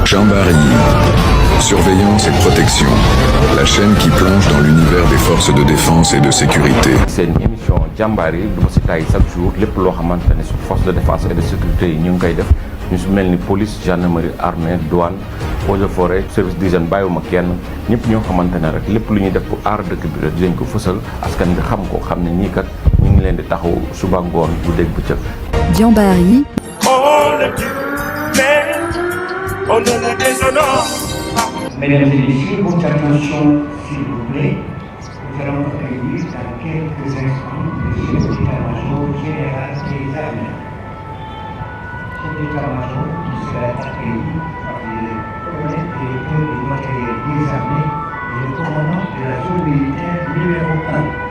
Jamboree. Surveillance et protection. La chaîne qui plonge dans l'univers des forces de défense et de sécurité. C'est une émission Jamboree du ma si tay chaque jour lépp loo xamante ne su force de défense et de sécurité yi ñu ngi koy def ñu su mel ni police gendarmerie armée douane eaux et forêt service d'hygiène bàyyiwuma kenn ñëpp ñoo xamante ne rek lépp lu ñuy def pour aar dëkk bi rek dinañ ko fësal askan bi xam ko xam ne ñii kat ñu ngi leen di taxaw suba ngoon bu dégg bëccëg. Jamboree. On le dit, mais on ne le déshonore. Mesdames et messieurs, votre attention, s'il vous plaît. Nous allons accueillir dans quelques instants le chef d'état-major général des armées. Chef d'état-major qui sera accueilli par le colonel directeur du matériel des armées et le commandant de la zone militaire numéro 1.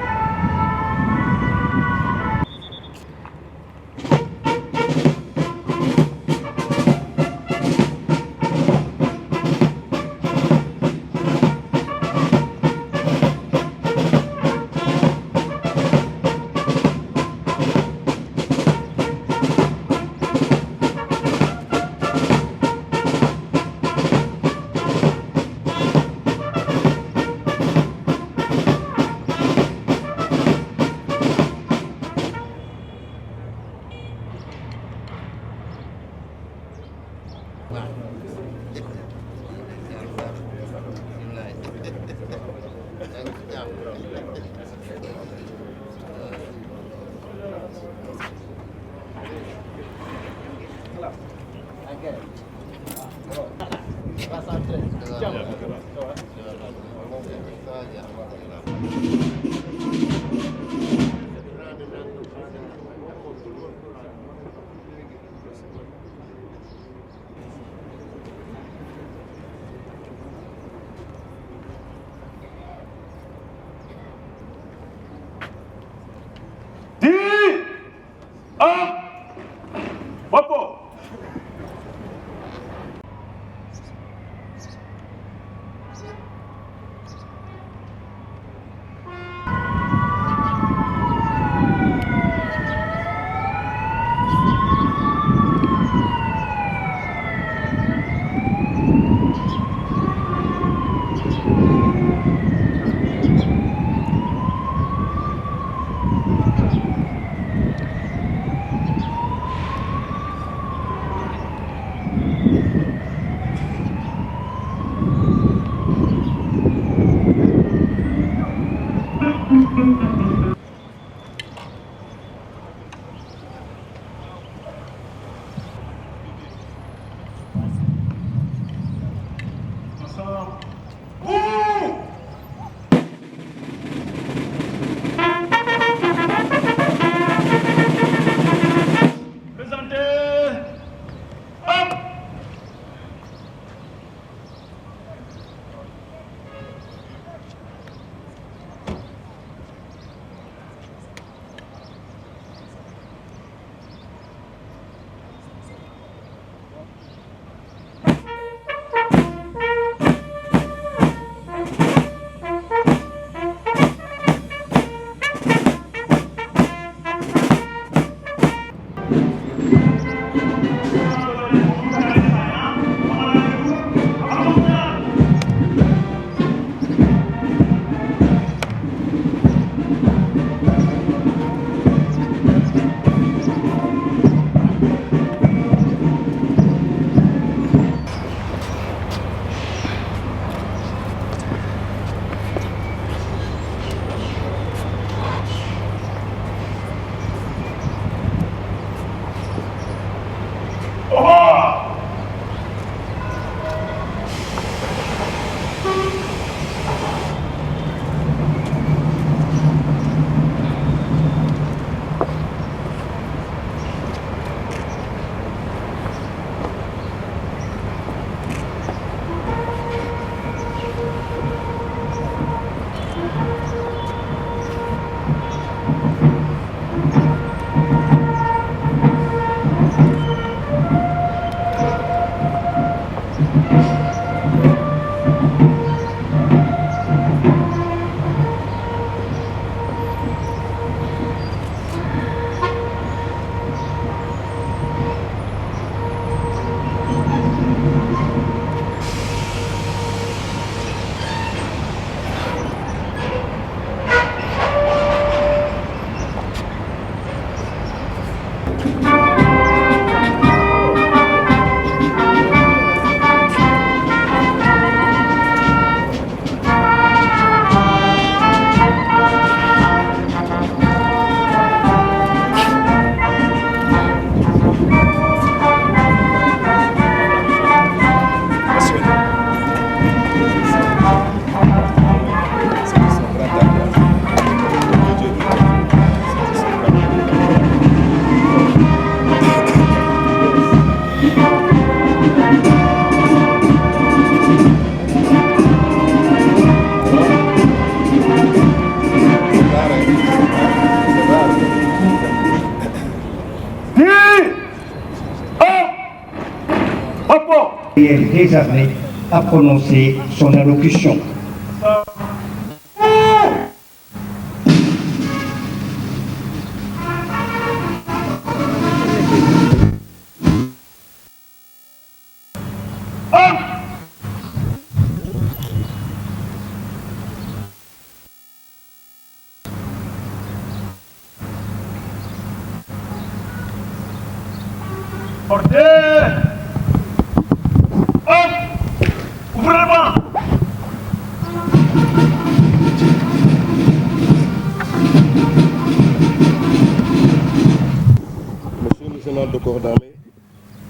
Des armées a prononcé son allocution. Ordre! Hop! Ouvrez le banc! Monsieur le général de corps d'armée,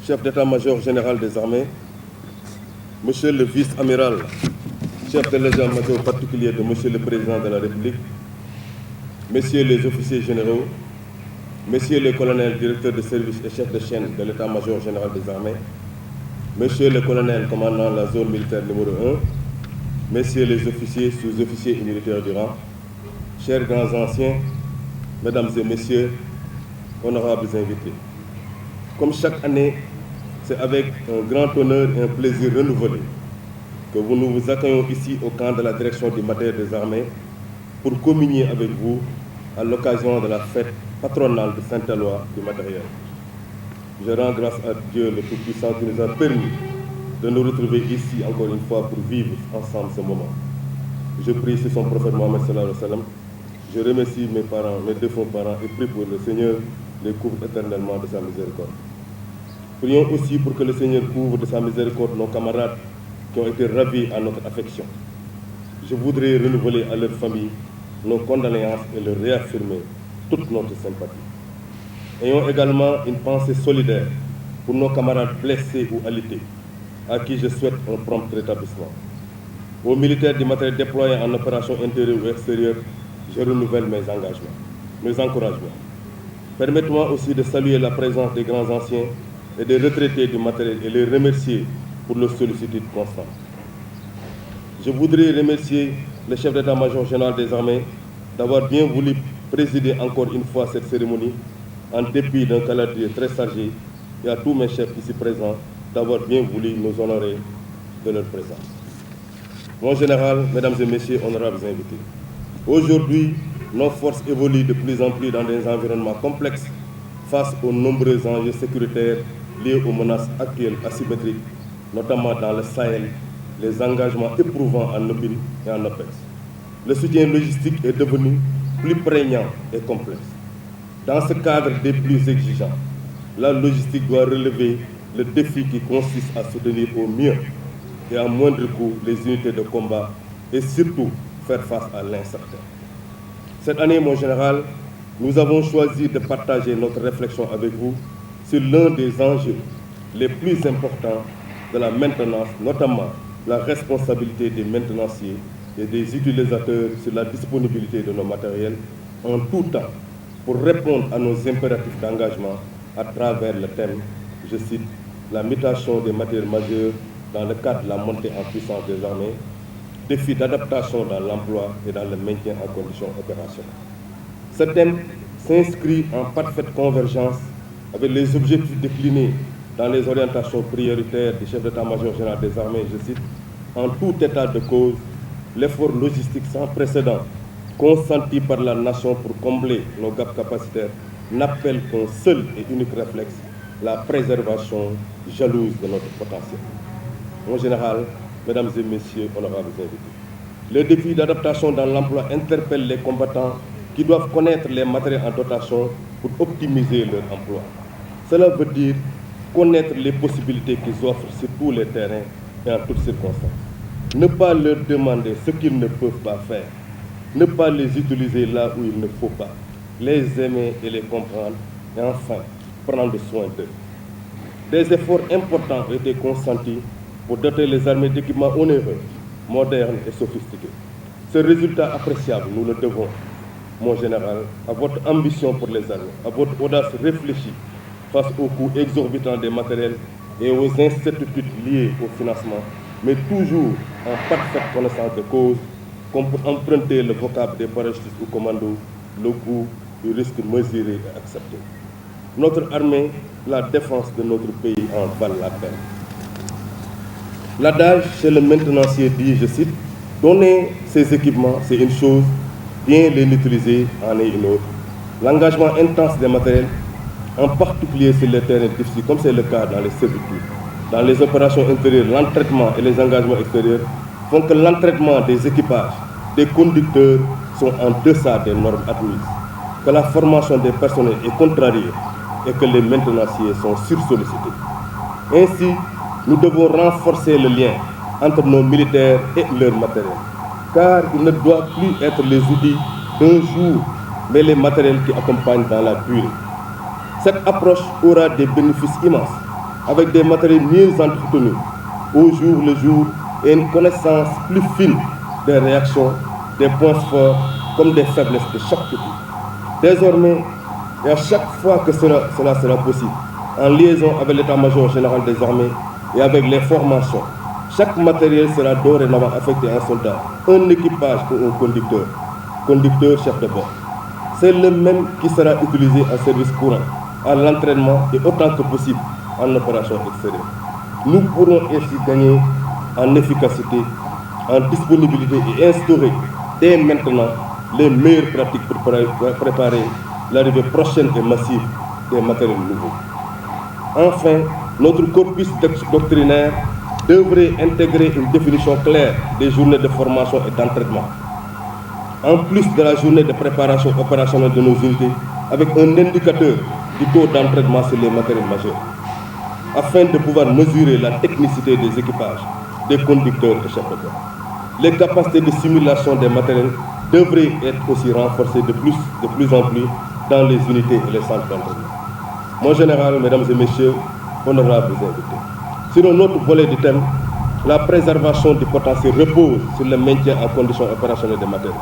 chef d'état-major général des armées, monsieur le vice-amiral, chef de l'état-major particulier de monsieur le président de la République, messieurs les officiers généraux, messieurs les colonels directeurs de service et chefs de chaîne de l'état-major général des armées, messieurs les colonels commandant la zone militaire numéro 1, messieurs les officiers, sous-officiers et militaires du rang, chers grands anciens, mesdames et messieurs, honorables invités. Comme chaque année, c'est avec un grand honneur et un plaisir renouvelé que nous vous accueillons ici au camp de la direction du matériel des armées pour communier avec vous à l'occasion de la fête patronale de Saint-Éloi du matériel. Je rends grâce à Dieu le Tout-Puissant qui nous a permis de nous retrouver ici encore une fois pour vivre ensemble ce moment. Je prie sur son prophète Mohammed sallallahu alayhi wa sallam. Je remercie mes parents, mes défunts parents et prie pour le Seigneur les couvre éternellement de sa miséricorde. Prions aussi pour que le Seigneur couvre de sa miséricorde nos camarades qui ont été ravis à notre affection. Je voudrais renouveler à leur famille nos condoléances et leur réaffirmer toute notre sympathie. Ayons également une pensée solidaire pour nos camarades blessés ou alités, à qui je souhaite un prompt rétablissement. Aux militaires du matériel déployés en opération intérieure ou extérieure, je renouvelle mes engagements, mes encouragements. Permettez-moi aussi de saluer la présence des grands anciens et des retraités du matériel et les remercier pour leur sollicitude constante. Je voudrais remercier le chef d'état-major général des armées d'avoir bien voulu présider encore une fois cette cérémonie en dépit d'un calendrier très chargé et à tous mes chefs ici présents d'avoir bien voulu nous honorer de leur présence. Mon général, mesdames et messieurs, honorables invités, aujourd'hui, nos forces évoluent de plus en plus dans des environnements complexes face aux nombreux enjeux sécuritaires liés aux menaces actuelles asymétriques, notamment dans le Sahel, les engagements éprouvants en OPIL et en OPEX. Le soutien logistique est devenu plus prégnant et complexe. Dans ce cadre des plus exigeants, la logistique doit relever le défi qui consiste à soutenir au mieux et à moindre coût les unités de combat et surtout faire face à l'incertain. Cette année, mon général, nous avons choisi de partager notre réflexion avec vous sur l'un des enjeux les plus importants de la maintenance, notamment la responsabilité des maintenanciers et des utilisateurs sur la disponibilité de nos matériels en tout temps pour répondre à nos impératifs d'engagement à travers le thème, je cite, la mutation des matériels majeurs dans le cadre de la montée en puissance des armées, défis d'adaptation dans l'emploi et dans le maintien en conditions opérationnelles. Ce thème s'inscrit en parfaite convergence avec les objectifs déclinés dans les orientations prioritaires du chef d'état-major général des armées, je cite, en tout état de cause, l'effort logistique sans précédent consenti par la nation pour combler nos gaps capacitaires n'appelle qu'un seul et unique réflexe, la préservation jalouse de notre potentiel. Mon général, mesdames et messieurs, honorables invités, le défi d'adaptation dans l'emploi interpelle les combattants qui doivent connaître les matériels en dotation pour optimiser leur emploi. Cela veut dire connaître les possibilités qu'ils offrent sur tous les terrains et en toutes circonstances. Ne pas leur demander ce qu'ils ne peuvent pas faire. Ne pas les utiliser là où il ne faut pas. Les aimer et les comprendre. Et enfin, prendre soin d'eux. Des efforts importants ont été consentis pour doter les armées d'équipements onéreux, modernes et sophistiqués. Ce résultat appréciable, nous le devons, mon général, à votre ambition pour les armées, à votre audace réfléchie face aux coûts exorbitants des matériels et aux incertitudes liées au financement, mais toujours en parfaite connaissance de cause, comme pour emprunter le vocable des parachutistes ou commandos, le goût du risque mesuré et accepté. Notre armée, la défense de notre pays en valent la peine. L'adage chez le maintenancier dit, je cite, « Donner ces équipements, c'est une chose, bien les utiliser en est une autre. » L'engagement intense des matériels, en particulier sur les terrains difficiles, comme c'est le cas dans les servitudes, dans les opérations intérieures, l'entraînement et les engagements extérieurs, font que l'entraînement des équipages, des conducteurs sont en deçà des normes admises, que la formation des personnels est contrariée et que les maintenanciers sont sursollicités. Ainsi, nous devons renforcer le lien entre nos militaires et leur matériel, car il ne doit plus être les outils d'un jour, mais les matériels qui accompagnent dans la durée. Cette approche aura des bénéfices immenses, avec des matériels mieux entretenus, au jour le jour, et une connaissance plus fine des réactions, des points forts comme des faiblesses de chaque type. Désormais, et à chaque fois que cela sera possible, en liaison avec l'état-major général des armées et avec les formations, chaque matériel sera dorénavant affecté à un soldat, un équipage ou un conducteur chef de bord. C'est le même qui sera utilisé en service courant, à l'entraînement et autant que possible en opération extérieure. Nous pourrons ainsi gagner en efficacité, en disponibilité et instaurer dès maintenant les meilleures pratiques pour préparer l'arrivée prochaine et massive des matériels nouveaux. Enfin, notre corpus doctrinaire devrait intégrer une définition claire des journées de formation et d'entraînement, en plus de la journée de préparation opérationnelle de nos unités, avec un indicateur du taux d'entraînement sur les matériels majeurs, afin de pouvoir mesurer la technicité des équipages, des conducteurs et chefs de bord. Les capacités de simulation des matériels devraient être aussi renforcées de plus en plus dans les unités et les centres d'entraînement. Mon général, mesdames et messieurs, honorables invités, sur un autre volet du thème, la préservation du potentiel repose sur le maintien en condition opérationnelle des matériels.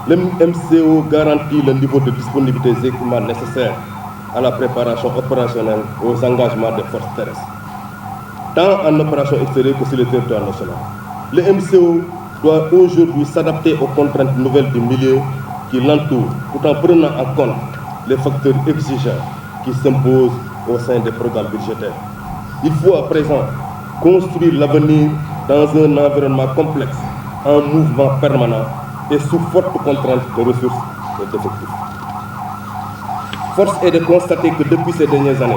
Le MCO garantit le niveau de disponibilité des équipements nécessaires à la préparation opérationnelle et aux engagements des forces terrestres, tant en opération extérieure que sur le territoire national. Le MCO doit aujourd'hui s'adapter aux contraintes nouvelles du milieu qui l'entoure, tout en prenant en compte les facteurs exigeants qui s'imposent au sein des programmes budgétaires. Il faut à présent construire l'avenir dans un environnement complexe, en mouvement permanent et sous forte contrainte de ressources et d'effectifs. Force est de constater que depuis ces dernières années,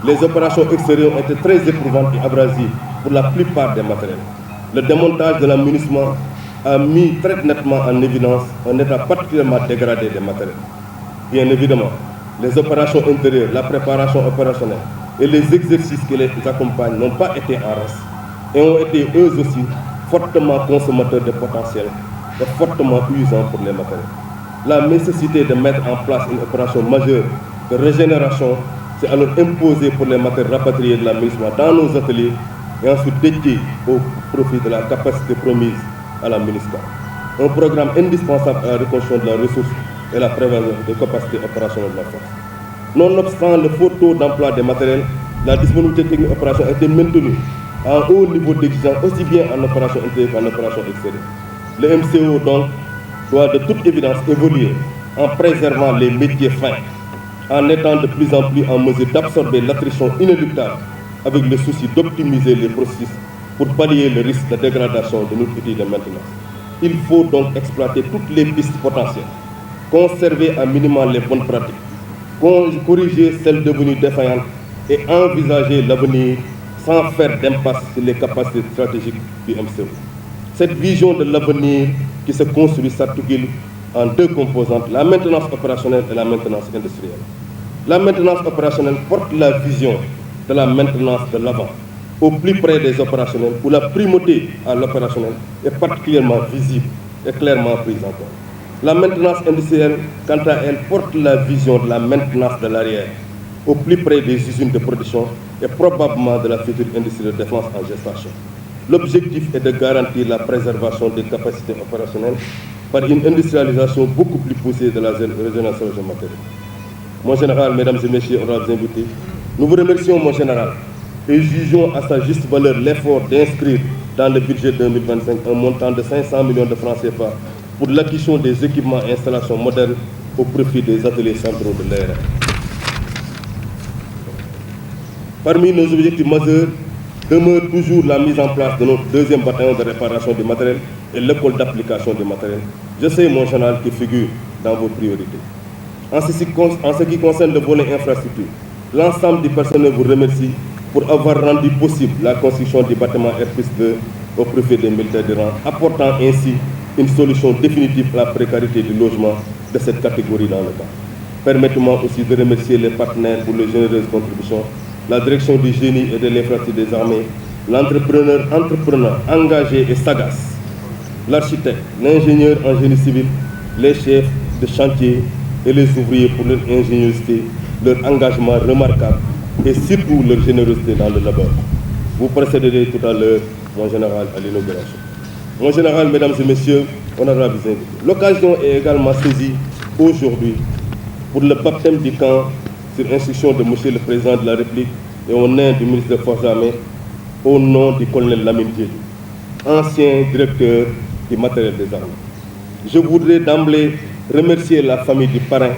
les opérations extérieures ont été très éprouvantes et abrasives pour la plupart des matériels. Le démontage de l'amunissement a mis très nettement en évidence un état particulièrement dégradé des matériels. Bien évidemment, les opérations intérieures, la préparation opérationnelle et les exercices qui les accompagnent n'ont pas été en reste et ont été eux aussi fortement consommateurs de potentiel et fortement usants pour les matériels. La nécessité de mettre en place une opération majeure de régénération s'est alors imposée pour les matériels rapatriés de l'amunissement dans nos ateliers et ensuite dédiés au profit de la capacité promise à la MINUSCA. Un programme indispensable à la reconstruction de la ressource et la prévention des capacités opérationnelles de la force. Nonobstant le fort taux d'emploi des matériels, la disponibilité technique opérationnelle a été maintenue à un haut niveau d'exigence, aussi bien en opération intérieure qu'en opération extérieure. Le MCO donc doit de toute évidence évoluer en préservant les métiers fins, en étant de plus en plus en mesure d'absorber l'attrition inéluctable avec le souci d'optimiser les processus pour pallier le risque de dégradation de notre outil de maintenance. Il faut donc exploiter toutes les pistes potentielles, conserver à minimum les bonnes pratiques, corriger celles devenues défaillantes et envisager l'avenir sans faire d'impasse sur les capacités stratégiques du MCO. Cette vision de l'avenir qui se construit s'articule en deux composantes, la maintenance opérationnelle et la maintenance industrielle. La maintenance opérationnelle porte la vision de la maintenance de l'avant, au plus près des opérationnels, où la primauté à l'opérationnel est particulièrement visible et clairement prise en compte. La maintenance industrielle, quant à elle, porte la vision de la maintenance de l'arrière, au plus près des usines de production et probablement de la future industrie de défense en gestation. L'objectif est de garantir la préservation des capacités opérationnelles par une industrialisation beaucoup plus poussée de la régénération matérielle. Mon général, mesdames et messieurs, honorables invités, nous vous remercions, mon général, et jugeons à sa juste valeur l'effort d'inscrire dans le budget 2025 un montant de 500 millions de francs CFA pour l'acquisition des équipements et installations modernes au profit des ateliers centraux de l'ARN. Parmi nos objectifs majeurs demeure toujours la mise en place de notre deuxième bataillon de réparation du matériel et l'école d'application du matériel. Je sais, mon général, qui figure dans vos priorités. En ce qui concerne le volet infrastructure, l'ensemble du personnel vous remercie pour avoir rendu possible la construction du bâtiment R+2 au profit des militaires de rang, apportant ainsi une solution définitive à la précarité du logement de cette catégorie dans le temps. Permettez-moi aussi de remercier les partenaires pour les généreuses contributions, la direction du génie et de l'infrastructure des armées, l'entrepreneur engagé et sagace, l'architecte, l'ingénieur en génie civil, les chefs de chantier et les ouvriers pour leur ingéniosité, leur engagement remarquable et surtout leur générosité dans le labeur. Vous précéderez tout à l'heure, mon général, à l'inauguration. Mon général, mesdames et messieurs, honorables invités, l'occasion est également saisie aujourd'hui pour le baptême du camp sur instruction de Monsieur le Président de la République et au nom du ministre des Forces armées, au nom du colonel Lamine Diédhiou, ancien directeur du matériel des armées. Je voudrais d'emblée remercier la famille du parrain,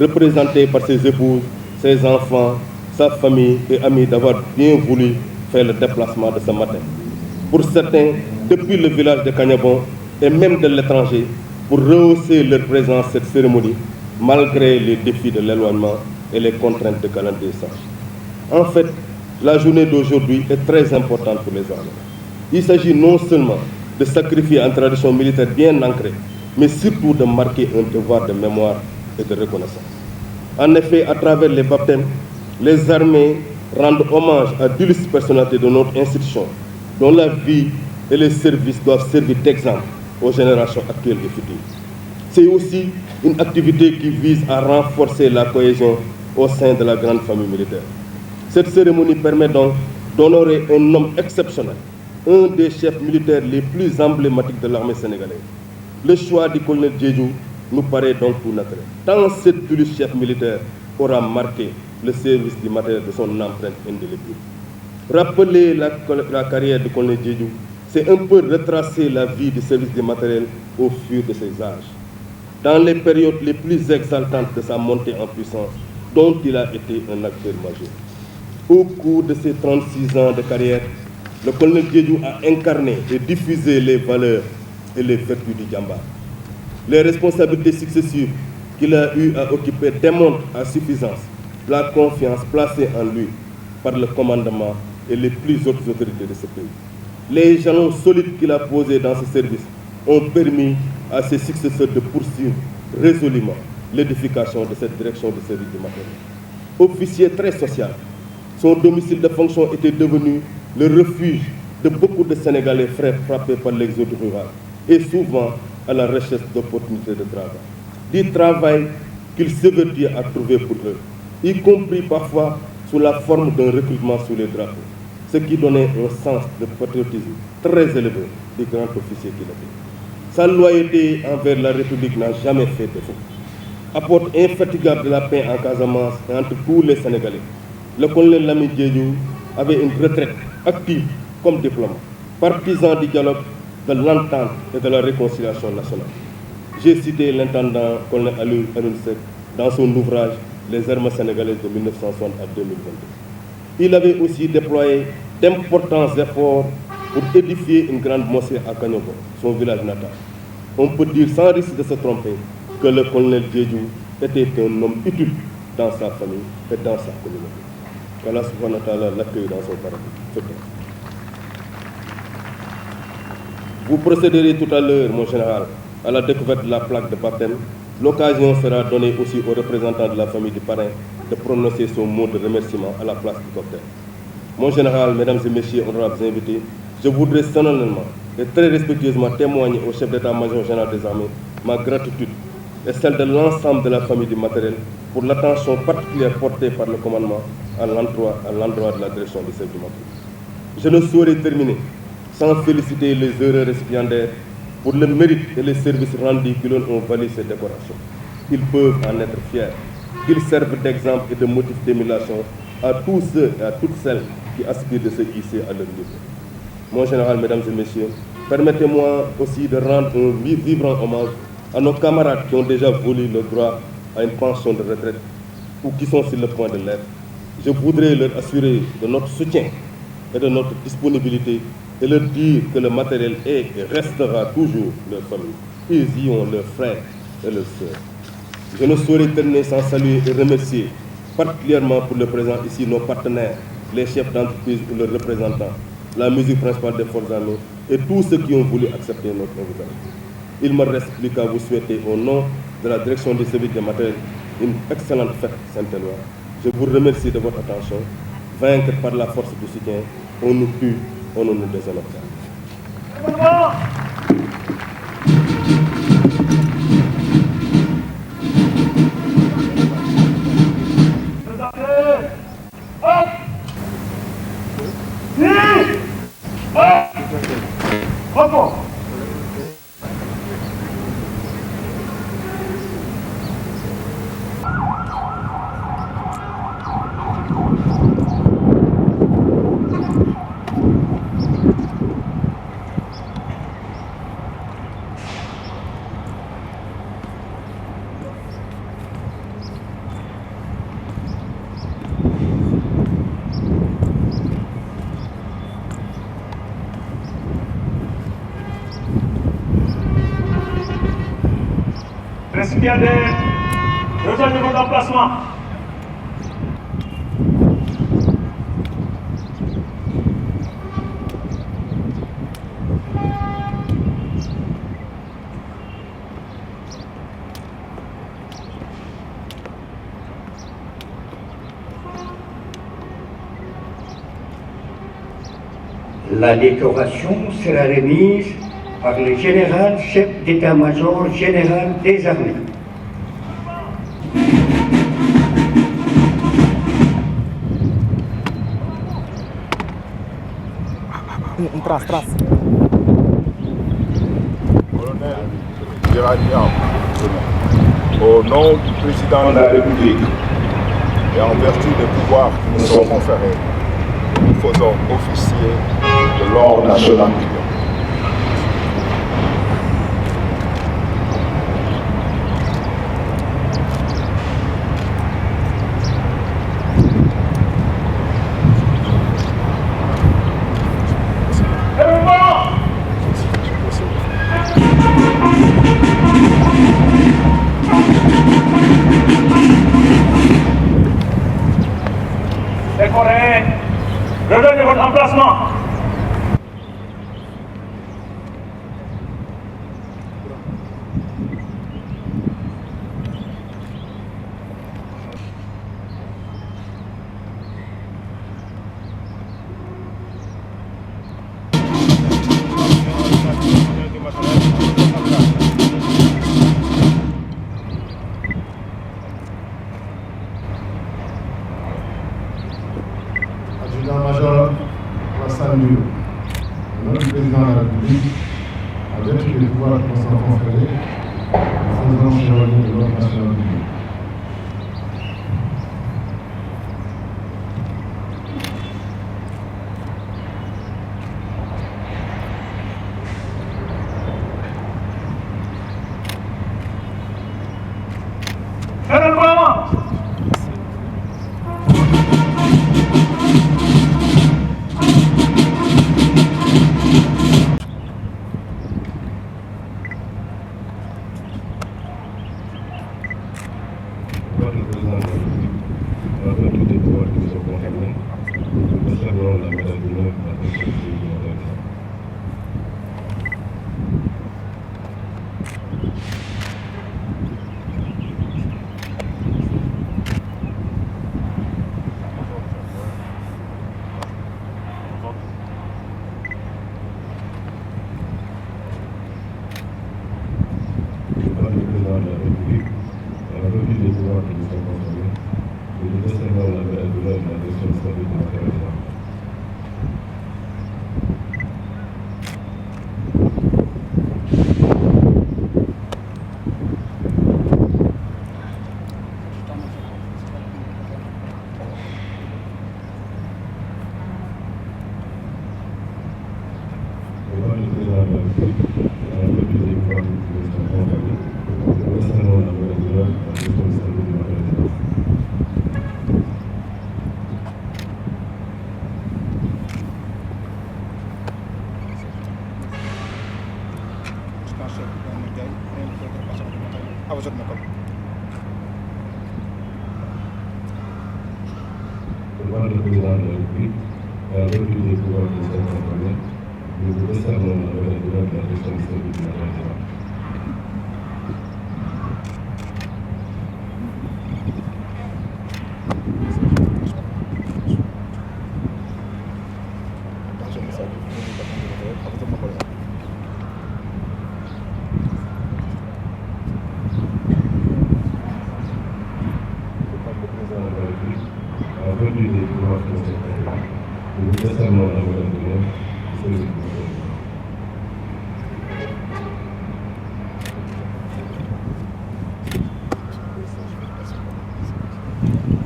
représentée par ses épouses, ses enfants, sa famille et amis d'avoir bien voulu faire le déplacement de ce matin. Pour certains, depuis le village de Kagnabon et même de l'étranger, pour rehausser leur présence à cette cérémonie, malgré les défis de l'éloignement et les contraintes de calendrier sage. En fait, la journée d'aujourd'hui est très importante pour les armées. Il s'agit non seulement de sacrifier une tradition militaire bien ancrée, mais surtout de marquer un devoir de mémoire et de reconnaissance. En effet, à travers les baptêmes, les armées rendent hommage à d'illustres personnalités de notre institution, dont la vie et les services doivent servir d'exemple aux générations actuelles et futures. C'est aussi une activité qui vise à renforcer la cohésion au sein de la grande famille militaire. Cette cérémonie permet donc d'honorer un homme exceptionnel, un des chefs militaires les plus emblématiques de l'armée sénégalaise. Le choix du colonel Diédhiou nous paraît donc tout naturel, tant cet illustre chef militaire aura marqué le service du matériel de son empreinte indélébile. Rappeler la carrière du colonel Diédhiou, c'est un peu retracer la vie du service du matériel au fur de ses âges. Dans les périodes les plus exaltantes de sa montée en puissance, dont il a été un acteur majeur. Au cours de ses 36 ans de carrière, le colonel Diédhiou a incarné et diffusé les valeurs et les vertus du Djambar. Les responsabilités successives qu'il a eu à occuper démontrent à suffisance la confiance placée en lui par le commandement et les plus hautes autorités de ce pays. Les jalons solides qu'il a posés dans ce service ont permis à ses successeurs de poursuivre résolument l'édification de cette direction de service du matériel. Officier très social, son domicile de fonction était devenu le refuge de beaucoup de Sénégalais frappés par l'exode rural et souvent à la recherche d'opportunités de travail. Du travail qu'il s'évertuait à trouver pour eux, y compris parfois sous la forme d'un recrutement sous les drapeaux, ce qui donnait un sens de patriotisme très élevé du grand officier qu'il était. Sa loyauté envers la République n'a jamais fait défaut. Apporte infatigable de la paix en Casamance et entre tous les Sénégalais. Le colonel Lamine Diédhiou avait une retraite active comme diplomate, partisan du dialogue, de l'entente et de la réconciliation nationale. J'ai cité l'intendant colonel Alioune Seck dans son ouvrage Les armées sénégalaises de 1960 à 2022. Il avait aussi déployé d'importants efforts pour édifier une grande mosquée à Kagnabon, son village natal. On peut dire sans risque de se tromper que le colonel Diédhiou était un homme utile dans sa famille et dans sa communauté. Qu'Allah subhanahu wa ta'ala l'accueille dans son paradis. Vous procéderez tout à l'heure, mon général, à la découverte de la plaque de baptême. L'occasion sera donnée aussi aux représentants de la famille du parrain de prononcer son mot de remerciement à la place du cocktail. Mon général, mesdames et messieurs, honorables invités, je voudrais solennellement et très respectueusement témoigner au chef d'état-major général des armées ma gratitude et celle de l'ensemble de la famille du matériel pour l'attention particulière portée par le commandement à l'endroit de la direction du service du matériel. Je ne saurais terminer sans féliciter les heureux récipiendaires pour le mérite et les services rendus qui leur ont valu ces décorations. Ils peuvent en être fiers, qu'ils servent d'exemple et de motif d'émulation à tous ceux et à toutes celles qui aspirent de se hisser à leur niveau. Mon général, mesdames et messieurs, permettez-moi aussi de rendre un vibrant hommage à nos camarades qui ont déjà voulu le droit à une pension de retraite ou qui sont sur le point de l'être. Je voudrais leur assurer de notre soutien et de notre disponibilité et leur dire que le matériel est et restera toujours leur famille. Ils y ont leurs frères et leurs sœurs. Je ne saurais terminer sans saluer et remercier, particulièrement pour le présent ici, nos partenaires, les chefs d'entreprise ou leurs représentants, la musique principale des forces armées et tous ceux qui ont voulu accepter notre invitation. Il me reste plus qu'à vous souhaiter au nom de la direction des services de matériel une excellente fête Saint-Éloi. Je vous remercie de votre attention. Vaincre par la force du soutien, on nous tue, on ne nous déshonore pas. Récipiendaires, rejoignez votre emplacement. La décoration sera remise par le général chef d'état-major général des armées. Colonel Gérald, au nom du président de la République et en vertu des pouvoirs qui nous sont conférés, nous faisons officier de l'ordre national. Décoré, rejoignez votre emplacement. Adjudant-major Alassane Ndoye, au nom du président de la République, avec tous les pouvoirs qui nous sont conférés, nous faisons chevalier de l'ordre national. Devant le président de la République, et avec tous les pouvoirs qui sont contrôlés, nous vous décernons la nouvelle de la gestion du service de la région. Avec tous les pouvoirs qui sont contrôlés, nous vous décernons la nouvelle de la service de la région.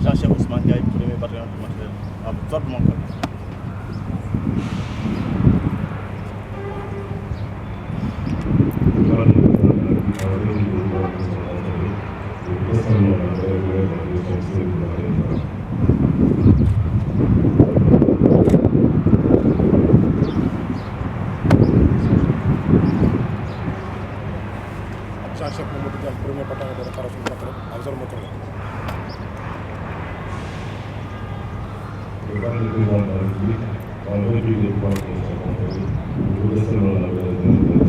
Jean-Chef Ousmane Gaye, premier bataillon du matériel, à votre mon cas. Jean-Chef Mamadou Diagne, premier bataillon de réparation du matériel, à votre mon cas. Devant le président de la République, en vertu des pouvoirs qui sont contrôlés, nous vous décernons la nouvelle de la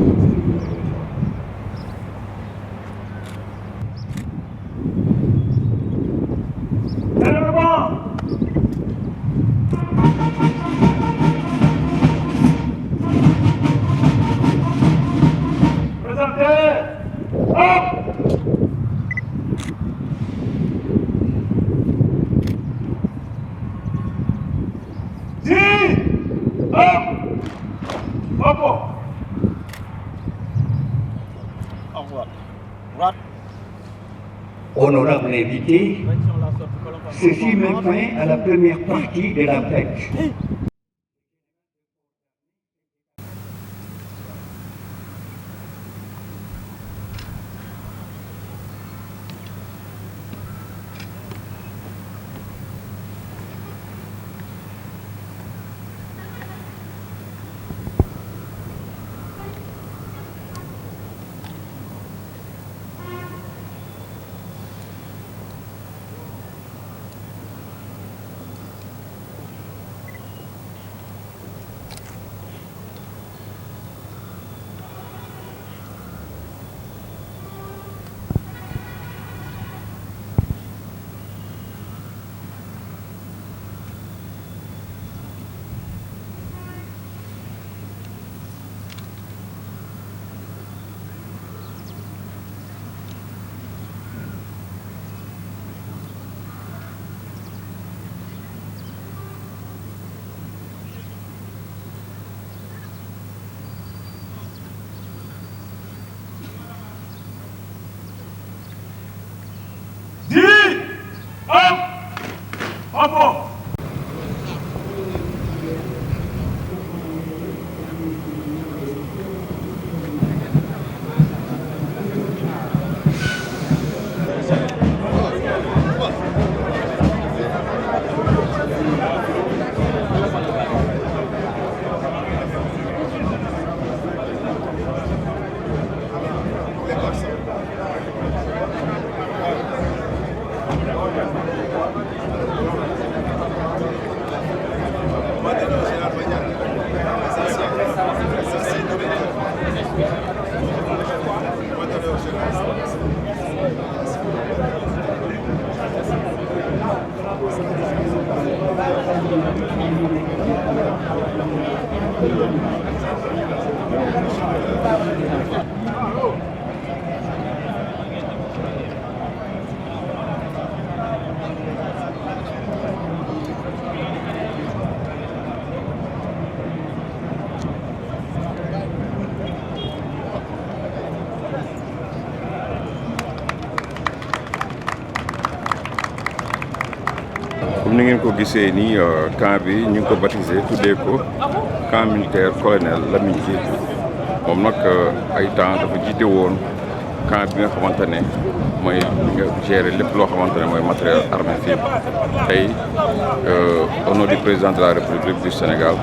Honorable invité, ceci met fin à la première partie de la fête. comme ni ngeen ko gisee nii camp bi ñu ngi ko baptisé tuddee ko camp militaire colonel Lamine Diédhiou moom nag ay temps dafa jiite woon camp bi nga xamante ne mooy nga gérer lépp loo xamante ne mooy matériel armé fii tey au nom du président de la République du Sénégal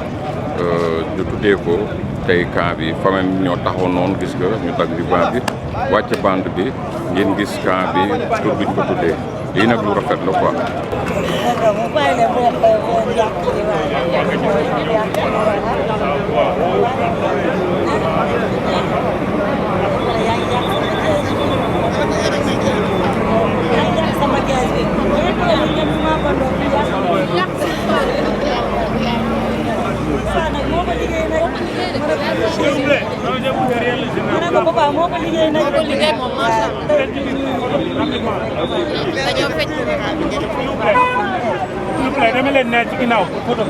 ñu tuddee ko tey camp bi famille ñoo taxaw noonu gis nga ñu dagg ruban bi wàcc bande bi ngeen gis camp bi tur bi ñu ko tuddee lii nag lu rafet la quoi. dama leen ne ci ginnaaw photo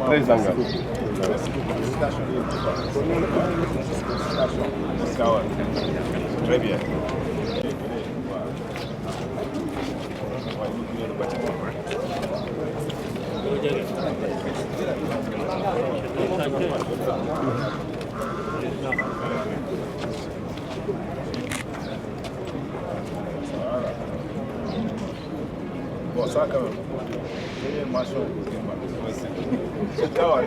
Très engagé. Très bien. Bon, ça quand même. C'est une mention. Gawar.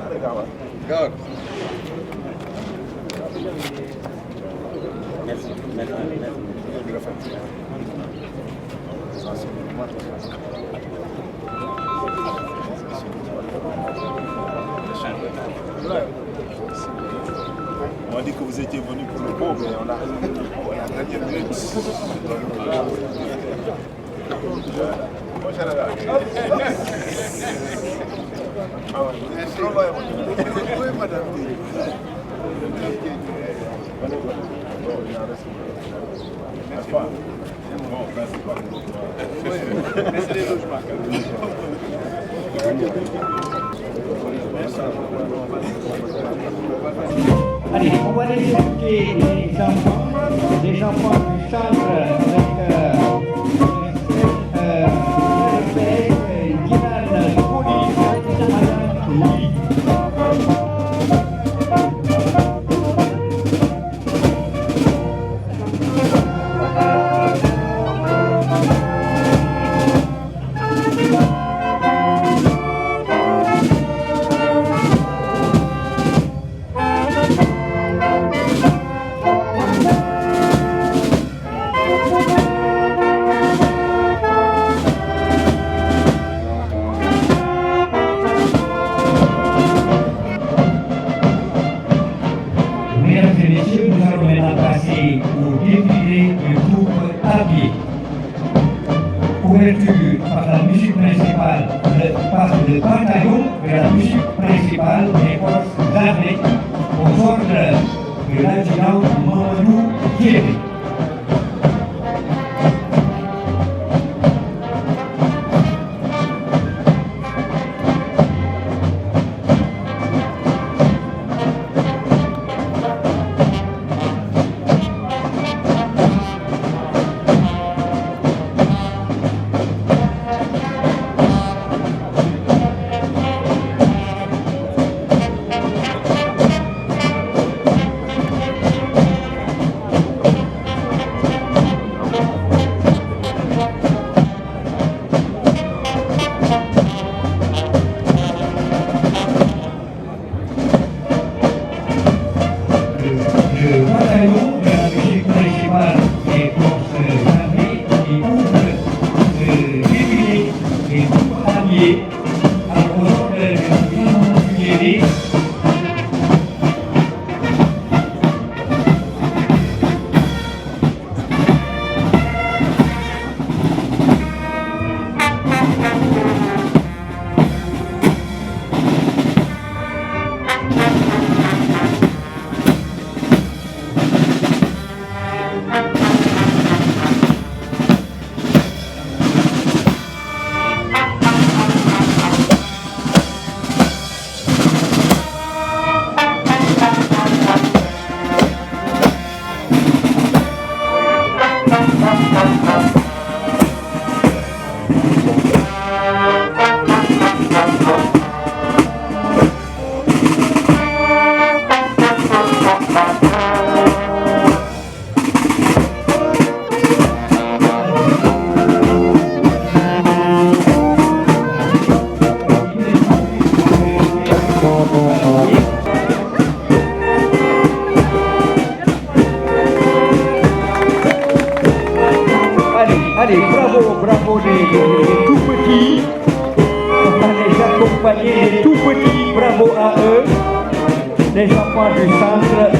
On a dit que vous étiez venu pour le beau, mais on a gagné le but. Oui, madame. C'est les logements. Allez, on va laisser écouter les enfants du centre avec Dylan Poli, ouverture par la musique principale, par le bataillon vers la musique principale des forces armées aux ordres de l'adjudant Mamadou Diémé. bravo à eux, les enfants du centre.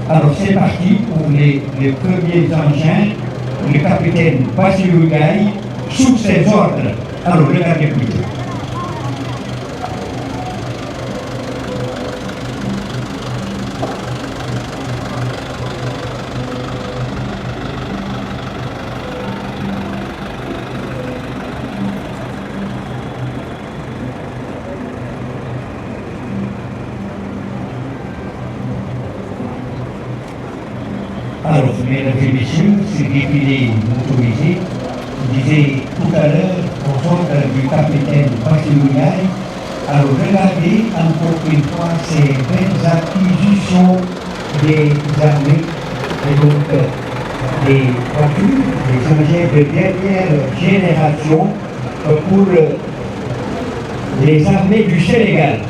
Alors c'est parti pour les premiers engins. Le capitaine Basilou Gaye sous ses ordres. Alors regardez plutôt. Alors, mesdames et messieurs, ce défilé motorisé, je disais tout à l'heure, aux ordres du capitaine Basilou Gaye. Alors, regardez encore une fois ces belles acquisitions des armées, et donc des voitures, des engins de dernière génération pour les armées du Sénégal.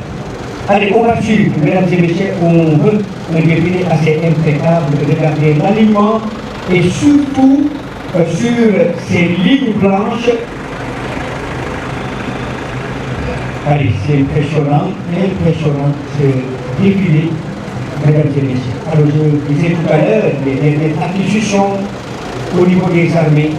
Allez, on va suivre, mesdames et messieurs, on veut un défilé assez impeccable, regardez l'alignement et surtout sur ces lignes blanches. Allez, c'est impressionnant ce défilé, mesdames et messieurs. Alors, je disais tout à l'heure, les acquisitions au niveau des armées.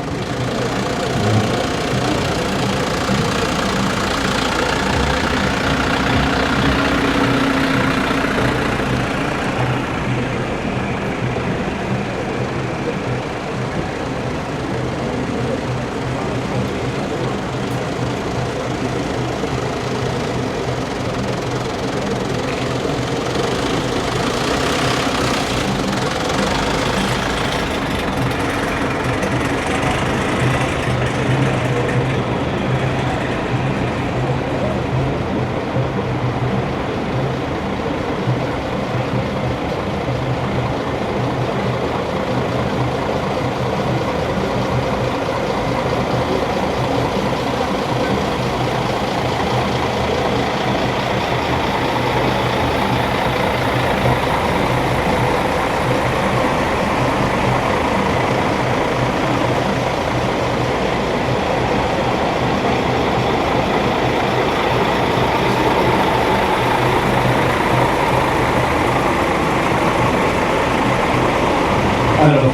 Alors,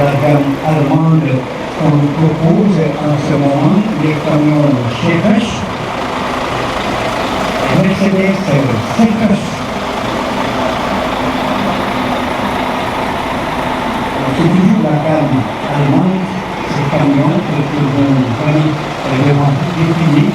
la gamme allemande qu'on propose en ce moment, les camions Chevrolet, Mercedes C-Class. C'est toujours la gamme allemande, ces camions qui vont vraiment définis.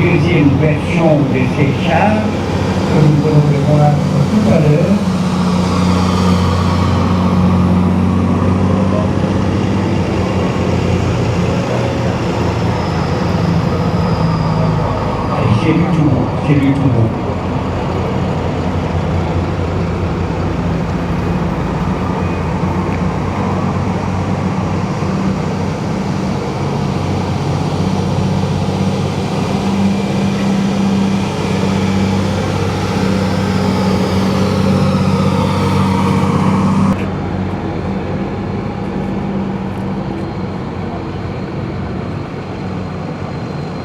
Deuxième version de ces chars que nous allons voir tout à l'heure. C'est du tout bon, c'est du tout bon.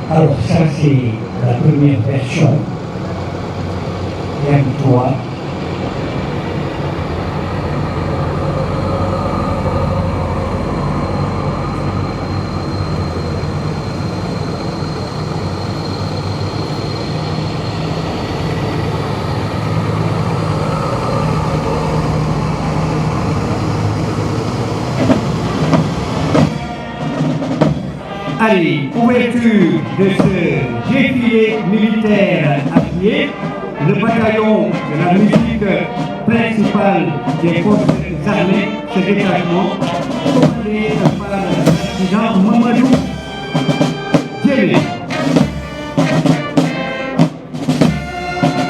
Alors ça c'est la première version, M3. Allez, ouverture de ce défilé militaire à pied, le bataillon de la musique principale des forces armées, ce détachement, commandé par l'artisan Mamadou Djemé.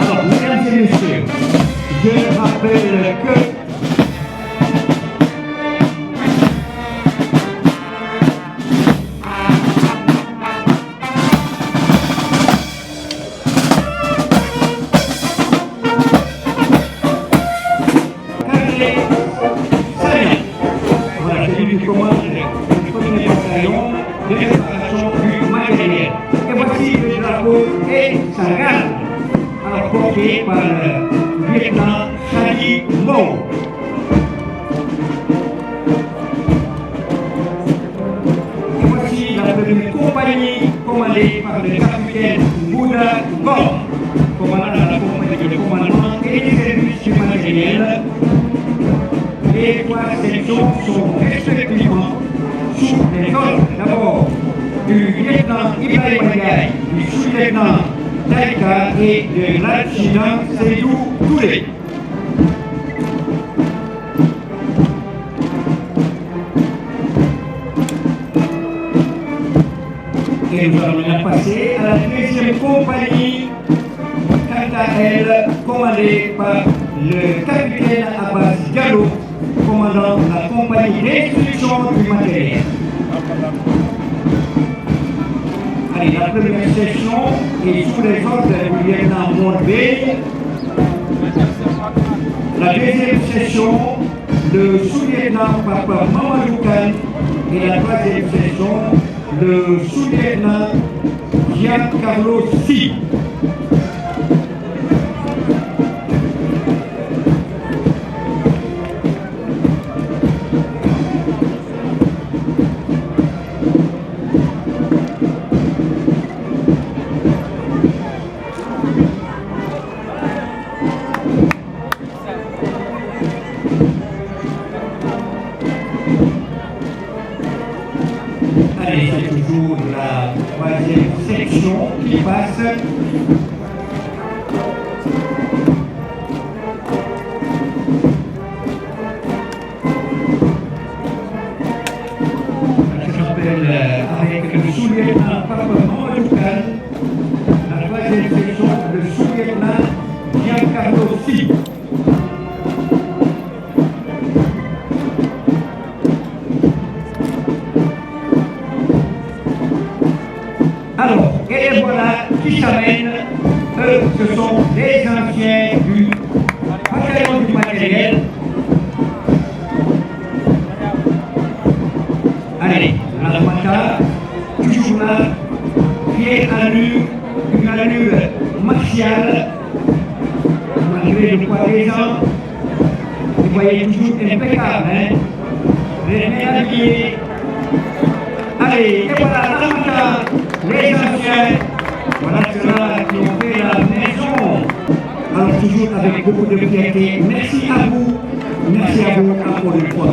Alors, mesdames et messieurs, je rappelle que et sa garde, alors porté par le lieutenant Khadi Mbow. Et voici la première compagnie commandée par le capitaine Bouddha Ngom, commandant la compagnie de commandement et des services du matériel. Les trois sections sont respectivement sous les ordres d'abord du lieutenant Ibrahim Ndiaye, du sous-lieutenant Taïka et de l'adjudant Seydou Touré. Et nous allons maintenant passer à la deuxième compagnie, quant à elle, commandée par le capitaine Abbas Diallo, commandant la compagnie d'instruction du matériel. Allez, la première session est sous les ordres du lieutenant Mondbey. La deuxième session, le sous-lieutenant Papa Mamadou Kane. Et la troisième session, le sous-lieutenant Giancarlo Si. Allez, c'est toujours la troisième section qui passe Giancarlo Sy. Alors, et les voilà qui s'amènent, eux, ce sont les anciens du bataillon du matériel. Allez, la Mata, toujours là, fier allure, une allure martiale, malgré le poids des ans, vous voyez toujours impeccable, hein, les mains habillées. Allez, et voilà la Mata, les anciens, voilà ceux-là qui ont fait la maison. Alors toujours avec beaucoup de fierté, merci à vous encore une fois.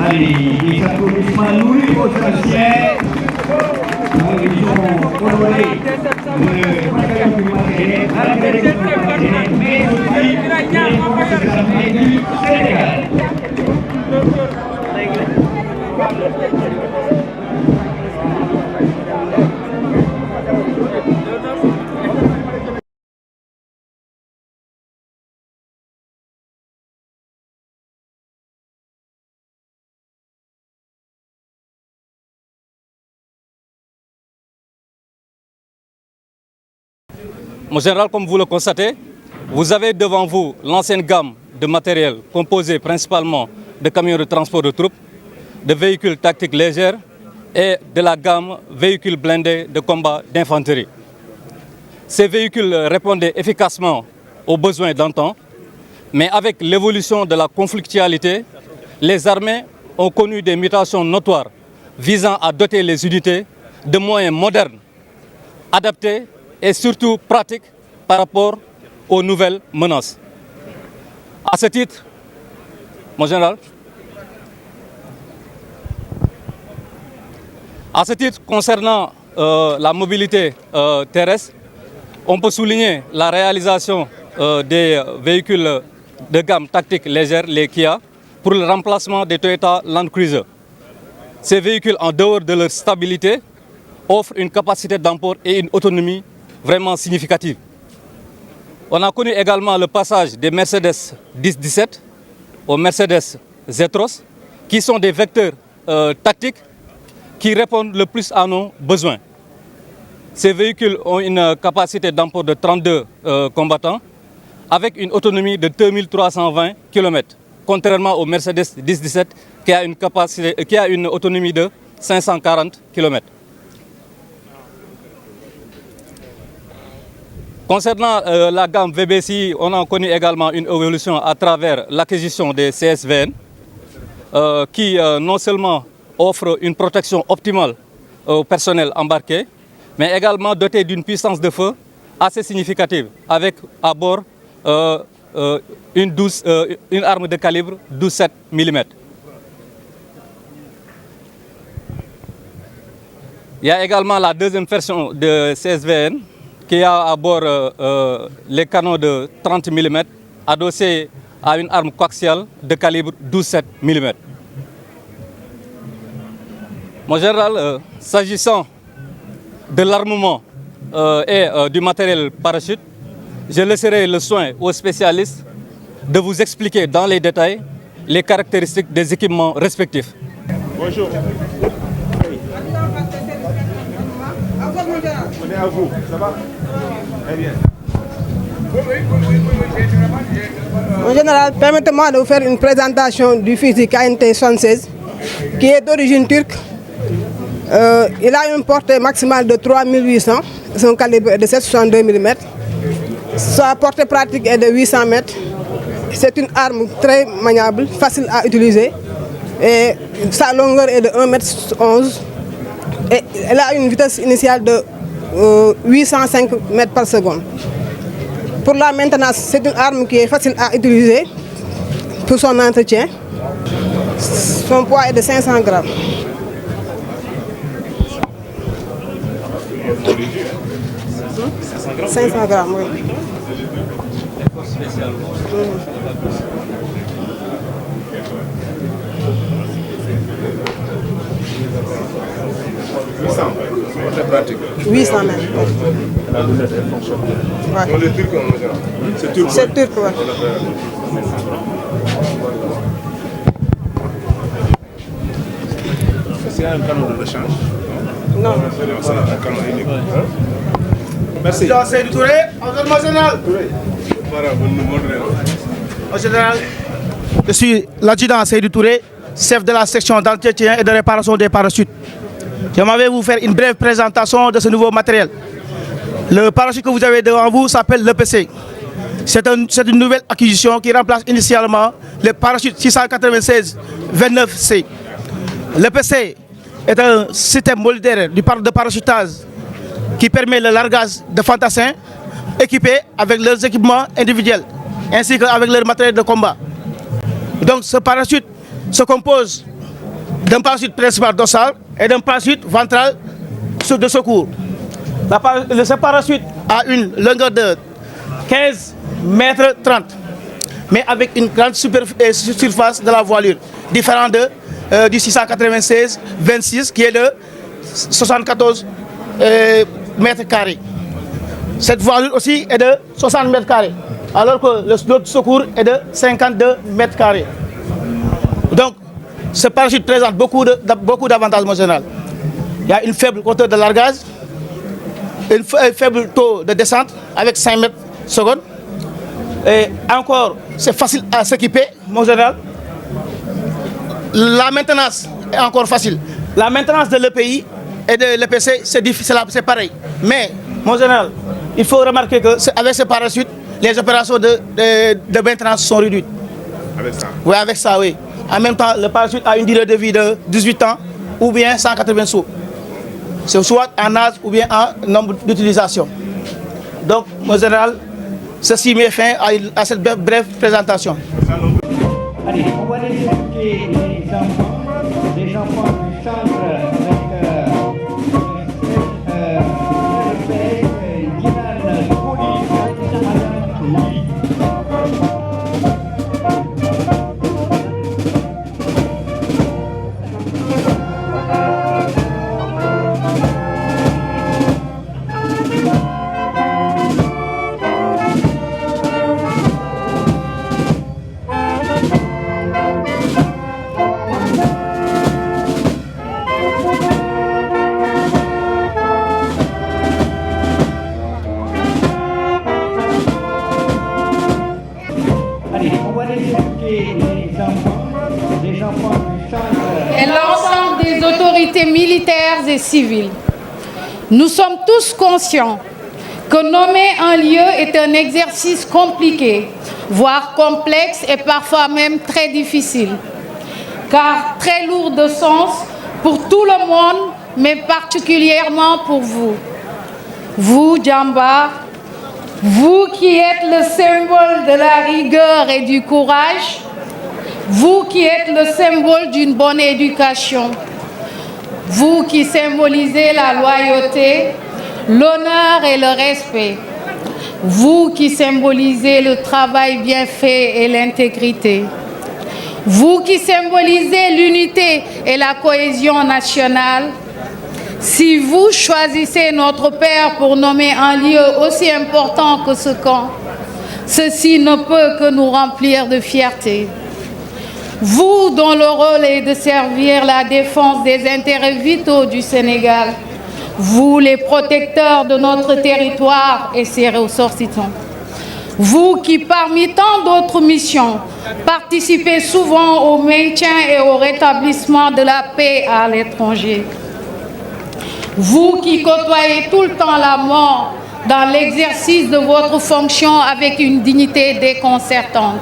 Allez, les applaudissements nourris aux anciens. Ils ont honoré le bataillon du matériel, l'agrément du matériel, mais aussi les forces armées du Sénégal. Mon général, comme vous le constatez, vous avez devant vous l'ancienne gamme de matériel composée principalement de camions de transport de troupes, de véhicules tactiques légers et de la gamme véhicules blindés de combat d'infanterie. Ces véhicules répondaient efficacement aux besoins d'antan, mais avec l'évolution de la conflictualité, les armées ont connu des mutations notoires visant à doter les unités de moyens modernes, adaptés et surtout pratiques par rapport aux nouvelles menaces. À ce titre, mon général, concernant la mobilité terrestre, on peut souligner la réalisation des véhicules de gamme tactique légère, les Kia, pour le remplacement des Toyota Land Cruiser. Ces véhicules, en dehors de leur stabilité, offrent une capacité d'emport et une autonomie vraiment significative. On a connu également le passage des Mercedes 10-17 aux Mercedes Zetros, qui sont des vecteurs tactiques qui répondent le plus à nos besoins. Ces véhicules ont une capacité d'emport de 32 combattants avec une autonomie de 2320 km, contrairement au Mercedes 10-17 qui a une autonomie de 540 km. Concernant la gamme VBCI, on a connu également une évolution à travers l'acquisition des CSVN qui non seulement offre une protection optimale au personnel embarqué, mais également doté d'une puissance de feu assez significative, avec à bord une arme de calibre 12,7 mm. Il y a également la deuxième version de CSVN qui a à bord les canons de 30 mm adossés à une arme coaxiale de calibre 12,7 mm. Mon général, s'agissant de l'armement et du matériel parachute, je laisserai le soin aux spécialistes de vous expliquer dans les détails les caractéristiques des équipements respectifs. Bonjour. On est à vous, ça va? Très bien. En général, permettez-moi de vous faire une présentation du fusil KNT 76 qui est d'origine turque. Il a une portée maximale de 3800, son calibre est de 7,62 mm. Sa portée pratique est de 800 mètres. C'est une arme très maniable, facile à utiliser. Et sa longueur est de 1,11 m. Et elle a une vitesse initiale de 805 mètres par seconde. Pour la maintenance, c'est une arme qui est facile à utiliser pour son entretien. Son poids est de 500 grammes. 500 grammes, oui. 800, c'est pratique. 800 mètres. La lunette, elle fonctionne. Ouais. On les Turcs, c'est turc. C'est turc, ouais. C'est un canon de rechange. Non. C'est un canon unique. Merci. Seydou Touré, entraînement général. En général, je suis l'adjudant Seydou Touré, chef de la section d'entretien et de réparation des parachutes. J'aimerais vous faire une brève présentation de ce nouveau matériel. Le parachute que vous avez devant vous s'appelle l'EPC. C'est une nouvelle acquisition qui remplace initialement le parachute 696-29C. L'EPC est un système modulaire de parachutage qui permet le largage de fantassins équipés avec leurs équipements individuels ainsi qu'avec leur matériel de combat. Donc ce parachute se compose d'un parachute principal dorsal et d'un parachute ventral de secours. Ce parachute a une longueur de 15 mètres 30, mais avec une grande surface de la voilure, différent du 696-26 qui est de 74 mètres carrés. Cette voilure aussi est de 60 mètres carrés, alors que l'autre secours est de 52 mètres carrés. Donc, ce parachute présente beaucoup d'avantages en général. Il y a une faible hauteur de largage, un faible taux de descente avec 5 mètres secondes. Et encore, c'est facile à s'équiper, mon général. La maintenance est encore facile. La maintenance de l'EPI et de l'EPC, c'est pareil. Mais, mon général, il faut remarquer qu'avec ce parachute, les opérations de maintenance sont réduites. Avec ça? Oui, avec ça, oui. En même temps, le parachute a une durée de vie de 18 ans ou bien 180 sauts. C'est soit en âge ou bien en nombre d'utilisation. Donc, mon général, ceci met fin à cette brève présentation. Allez, on va les écouter les enfants du centre avec Guinane Poli. Et l'ensemble des autorités militaires et civiles. Nous sommes tous conscients que nommer un lieu est un exercice compliqué, voire complexe et parfois même très difficile, car très lourd de sens pour tout le monde, mais particulièrement pour vous. Vous, Djamba, vous qui êtes le symbole de la rigueur et du courage, vous qui êtes le symbole d'une bonne éducation, vous qui symbolisez la loyauté, l'honneur et le respect, vous qui symbolisez le travail bien fait et l'intégrité, vous qui symbolisez l'unité et la cohésion nationale, si vous choisissez notre Père pour nommer un lieu aussi important que ce camp, ceci ne peut que nous remplir de fierté. Vous dont le rôle est de servir la défense des intérêts vitaux du Sénégal, vous les protecteurs de notre territoire et ses ressortissants, vous qui parmi tant d'autres missions participez souvent au maintien et au rétablissement de la paix à l'étranger, vous qui côtoyez tout le temps la mort dans l'exercice de votre fonction avec une dignité déconcertante,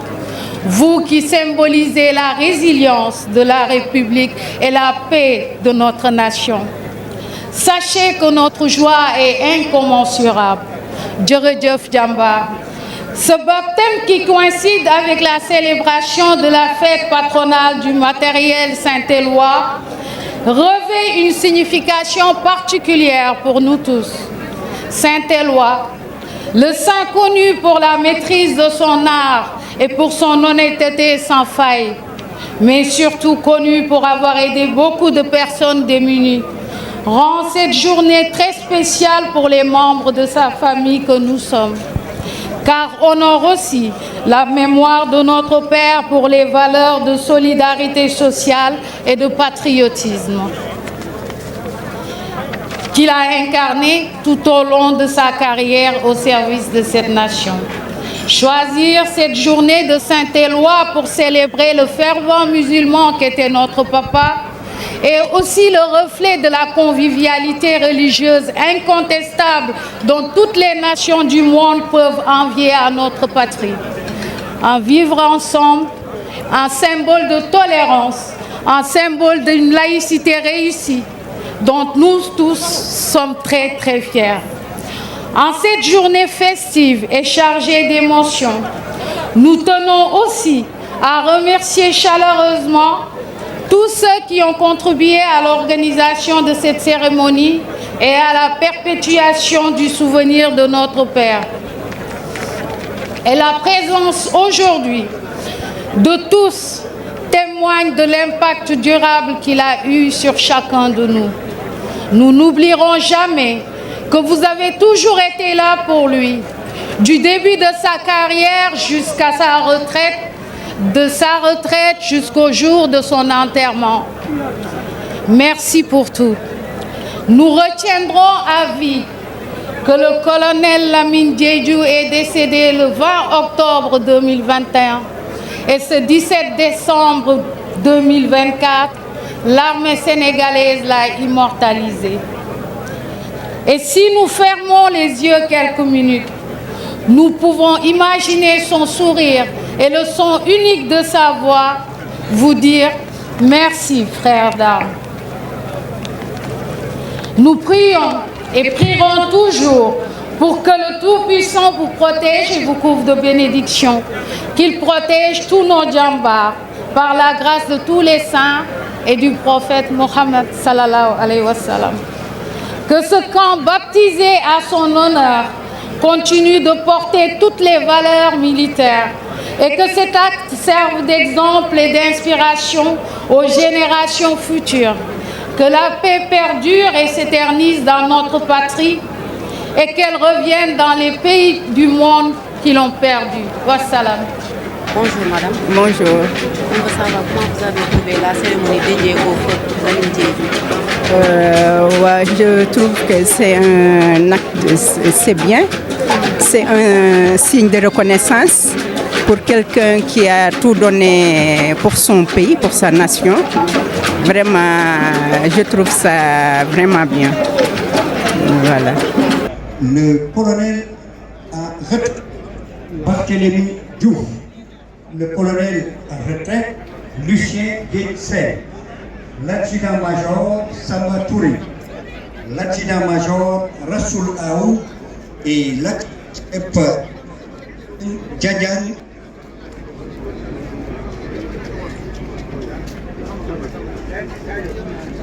vous qui symbolisez la résilience de la République et la paix de notre nation. Sachez que notre joie est incommensurable. Djeredjeuf Djamba. Ce baptême qui coïncide avec la célébration de la fête patronale du matériel saint-éloi revêt une signification particulière pour nous tous. Saint-Éloi, le saint connu pour la maîtrise de son art et pour son honnêteté sans faille, mais surtout connu pour avoir aidé beaucoup de personnes démunies, rend cette journée très spéciale pour les membres de sa famille que nous sommes, car honore aussi la mémoire de notre père pour les valeurs de solidarité sociale et de patriotisme qu'il a incarné tout au long de sa carrière au service de cette nation. Choisir cette journée de Saint-Éloi pour célébrer le fervent musulman qu'était notre papa est aussi le reflet de la convivialité religieuse incontestable dont toutes les nations du monde peuvent envier à notre patrie. En vivre ensemble, un symbole de tolérance, un symbole d'une laïcité réussie, dont nous tous sommes très très fiers. En cette journée festive et chargée d'émotions, nous tenons aussi à remercier chaleureusement tous ceux qui ont contribué à l'organisation de cette cérémonie et à la perpétuation du souvenir de notre père. Et la présence aujourd'hui de tous témoigne de l'impact durable qu'il a eu sur chacun de nous. Nous n'oublierons jamais que vous avez toujours été là pour lui, du début de sa carrière jusqu'à sa retraite, de sa retraite jusqu'au jour de son enterrement. Merci pour tout. Nous retiendrons à vie que le colonel Lamine Diédhiou est décédé le 20 octobre 2021 et ce 17 décembre 2024, l'armée sénégalaise l'a immortalisé. Et si nous fermons les yeux quelques minutes, nous pouvons imaginer son sourire et le son unique de sa voix vous dire merci, frères d'armes. Nous prions et prierons toujours pour que le Tout-Puissant vous protège et vous couvre de bénédictions, qu'il protège tous nos djambars par la grâce de tous les saints et du prophète Mohammed sallallahu alayhi wa sallam. Que ce camp baptisé à son honneur continue de porter toutes les valeurs militaires et que cet acte serve d'exemple et d'inspiration aux générations futures. Que la paix perdure et s'éternise dans notre patrie et qu'elle revienne dans les pays du monde qui l'ont perdue. Wassalam. Bonjour madame. Bonjour. On veut savoir comment vous avez trouvé la cérémonie dédiée au feu Lamine Diédhiou. Ouais, je trouve que c'est un acte, c'est bien. C'est un signe de reconnaissance pour quelqu'un qui a tout donné pour son pays, pour sa nation. Vraiment, je trouve ça vraiment bien. Voilà. Le colonel en retraite, Barthélémy Diouf. Le colonel en retraite, Lucien Guetsel. L'adjudant-major Samba Touré. L'adjudant-major Rassoul Aou et l'adjudant Djadjan.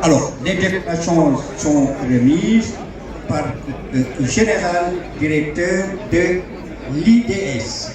Alors, les déclarations sont remises par le général directeur de l'IDS.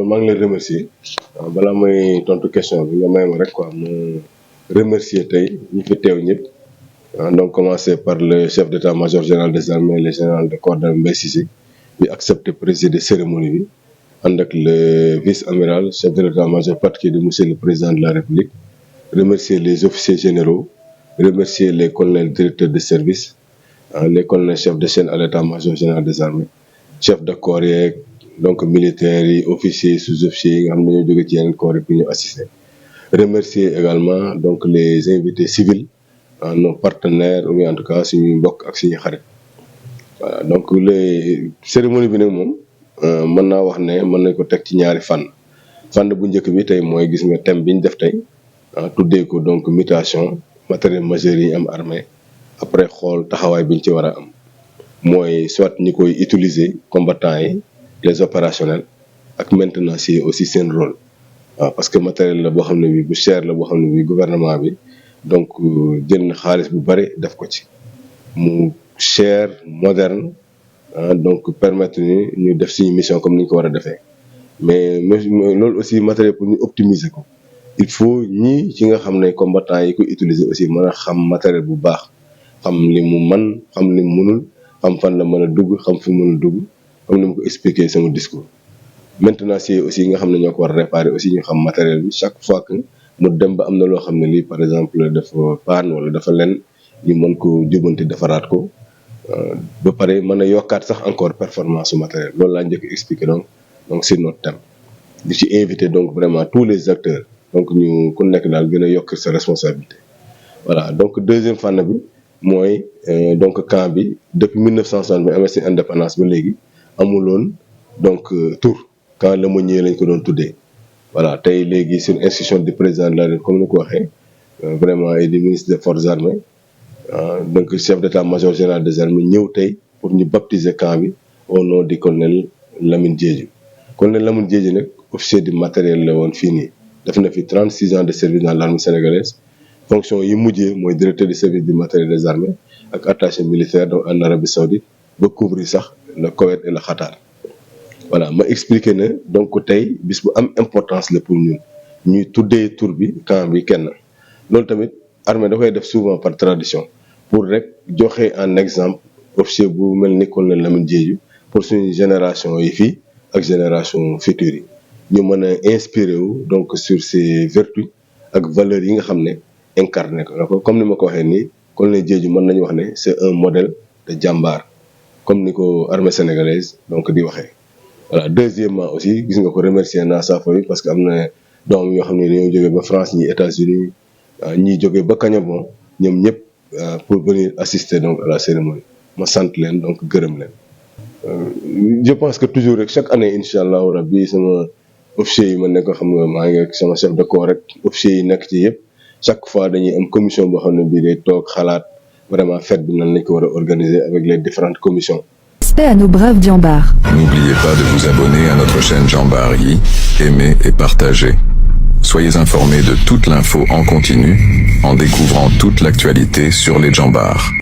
maa ngi leen remercier balaa may tontu question bi nga may ma rek quoi mu remercier tey ñi fi teew ñëpp donc commencer par le chef d'état-major général des armées le général de corps d'armée Mbaye Cissé bi accepté présider cérémonie bi ànd ak le vice-amiral chef de l'état-major particulier de monsieur le président de la République remercier les officiers généraux remercier les colonels directeurs de service les colonels chefs de chaîne à l'état-major général des armées chef de corps yeeg donc militaires yi officiers sous-officiers yi nga xam ne ñoo jóge ci yeneen corps yi pour ñu assister remercier également donc les invités civils nos partenaires ou bien en tout cas suñuy mbokk ak suñuy xarit voilà donc les cérémonie bi nag moom mën naa wax ne mën nañ ko teg ci ñaari fànn bu njëkk bi tey mooy gis nga thème bi ñu def tey tuddee ko donc mutation matériel majeur yi am armée après xool taxawaay bi ñu ci war a am mooy soit ñi koy utiliser combattants yi les opérationnels ak maintenanciers aussi seen rôle waaw parce que matériel la boo xam ne bi bu cher la boo xam ne bi gouvernement bi donc jël na xaalis bu bari def ko ci mu cher moderne donc permettre ñu def suñu mission comme ni ñu ko war a defee mais loolu aussi matériel pour ñu optimiser ko il faut ñi ci nga xam ne combattants yi ko utiliser aussi mën a xam matériel bu baax xam li mu man xam li mu mënul xam fan la mën a dugg xam fi mënul dugg comme ni ma ko expliquer sama discours maintenanciers aussi nga xam ne ñoo ko war a réparer aussi ñu xam matériel bi chaque fois que mu dem ba am na loo xam ne lii par exemple dafa panne wala dafa len ñu mën ko jubanti defaraat ko ba pare mën a yokkaat sax encore performance su matériel loolu laa njëkk expliquer donc c'est notre thème di ci inviter donc vraiment tous les acteurs donc ñu ku nekk daal gën a yokk sa responsabilité voilà donc deuxième fànn bi mooy donc camp bi depuis 1960 bi amee seen indépendance ba léegi amuloon donc tour camp Lemonnier lañ ko doon tuddee voilà tey léegi sur instruction du président de la République comme ni ko waxee vraiment et du ministre des forces armées donc chef d'état-major général des armées ñëw tey pour ñu baptiser camp bi au nom du colonel Lamine Diédhiou colonel Lamine Diédhiou nag officier du matériel la woon fii nii def na fi 36 ans de service dans l'armée sénégalaise fonction yi mujjee mooy directeur du service du matériel des armées ak attaché militaire donc en Arabie Saoudite ba couvrir sax le Koweït et le Qatar. Voilà ma expliqué ne donc tey bis bu am importance la pour ñun ñuy tuddee tur bi camp bi kenn loolu tamit armée da koy def souvent par tradition pour rek joxe en exemple officier bu mel ni colonel Lamine Diédhiou pour suñu génération yi fii ak génération future yi ñu mën a inspiré wu donc sur ces vertus ak valeurs yi nga xam ne incarné ko comme ni ma ko waxee nii colonel Diédhiou mën nañu wax ne c'est un modèle de jàmbaar comme ni ko armée sénégalaise donc di waxee. Voilà deuxièmement aussi gis nga ko remercier naa sa famille parce que am na doom yoo xam ne dañoo jógee ba France ñi États-Unis ñi jógee ba Kagnabon ñoom ñëpp pour venir assister donc à la cérémonie ma sant leen donc gërëm leen. Je pense que toujours rek chaque année incha allahu rabbi sama officier yi ma nekk xam nga maa ngi ak sama chef de corps rek officier yi nekk ci yëpp chaque fois dañuy am commission boo xam ne bii day toog xalaat vraiment fête bi nan lañ ko war a organiser avec les différentes commissions. Respect à nos braves Djambars. N'oubliez pas de vous abonner à notre chaîne Djambari, aimer et partager. Soyez informés de toute l'info en continu en découvrant toute l'actualité sur les Djambars.